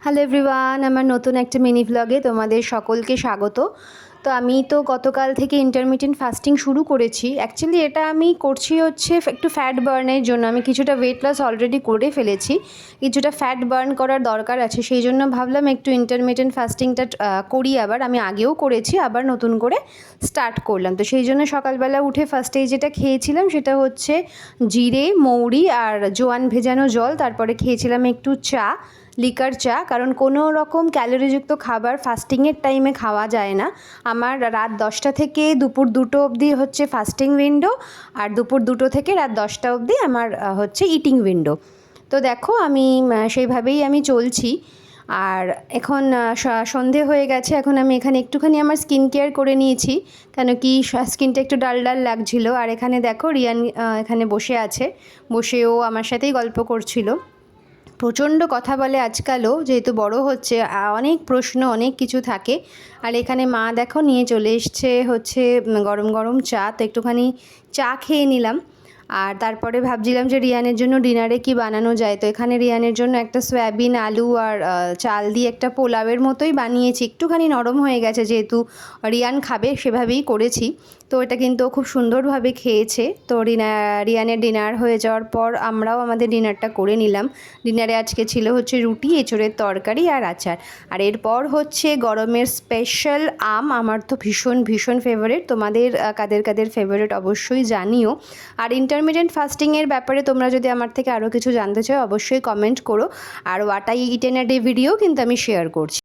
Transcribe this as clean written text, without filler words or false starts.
Hello everyone, আমার নতুন একটা মিনি ভ্লগে তোমাদের সকলকে স্বাগত। তো আমি তো গতকাল থেকে ইন্টারমিটেন্ট ফাস্টিং শুরু করেছি। অ্যাকচুয়ালি এটা আমি করছি হচ্ছে একটু ফ্যাট বার্নের জন্য। আমি কিছুটা ওয়েট লস অলরেডি করে ফেলেছি, কিছুটা ফ্যাট বার্ন করার দরকার আছে, সেই জন্য ভাবলাম একটু ইন্টারমিটেন্ট ফাস্টিংটা করি। আবার আমি আগেও করেছি, আবার নতুন করে স্টার্ট করলাম। তো সেই জন্য সকালবেলা উঠে ফার্স্টেই যেটা খেয়েছিলাম সেটা হচ্ছে জিরে, মৌরি আর জোয়ান ভেজানো জল। তারপরে খেয়েছিলাম একটু চা, লিকার চা, কারণ কোনো রকম ক্যালোরিযুক্ত খাবার ফাস্টিংয়ের টাইমে খাওয়া যায় না। আমার রাত 10টা থেকে দুপুর 2টো অবধি হচ্ছে ফাস্টিং উইন্ডো, আর দুপুর 2টো থেকে রাত 10টা অবধি আমার হচ্ছে ইটিং উইন্ডো। তো দেখো আমি সেইভাবেই আমি চলছি। আর এখন সন্ধে হয়ে গেছে, এখন আমি এখানে একটুখানি আমার স্কিন কেয়ার করে নিয়েছি, কেন কি স্কিনটা একটু ডাল ডাল লাগছিলো। আর এখানে দেখো রিয়ান এখানে বসে আছে, বসেও আমার সাথেই গল্প করছিল। প্রচণ্ড কথা বলে আজকালও, যেহেতু বড় হচ্ছে, অনেক প্রশ্ন অনেক কিছু থাকে। আর এখানে মা দেখো নিয়ে চলে এসছে হচ্ছে গরম গরম চা। তো একটুখানি চা খেয়ে নিলাম। আর তারপরে ভাবছিলাম যে রিয়ানের জন্য ডিনারে কি বানানো যায়। তো এখানে রিয়ানের জন্য একটা সয়াবিন, আলু আর চাল দিয়ে একটা পোলাওয়ের মতোই বানিয়েছি। একটুখানি নরম হয়ে গেছে, যেহেতু রিয়ান খাবে সেভাবেই করেছি। তো এটা কিন্তু খুব সুন্দরভাবে খেয়েছে। তো রিয়ানের ডিনার হয়ে যাওয়ার পর আমরাও আমাদের ডিনারটা করে নিলাম। ডিনারে আজকে ছিল হচ্ছে রুটি, এঁচোড়ের তরকারি আর আচার। আর এরপর হচ্ছে গরমের স্পেশাল আম। আমার তো ভীষণ ভীষণ ফেভারিট। তোমাদের কাদের কাদের ফেভারিট অবশ্যই জানিও। আর ইন্টারমিটেন্ট ফাস্টিংয়ের ব্যাপারে তোমরা যদি আমার থেকে আরও কিছু জানতে চাও অবশ্যই কমেন্ট করো। আর what I eat in a day video কিন্তু আমি শেয়ার করছি।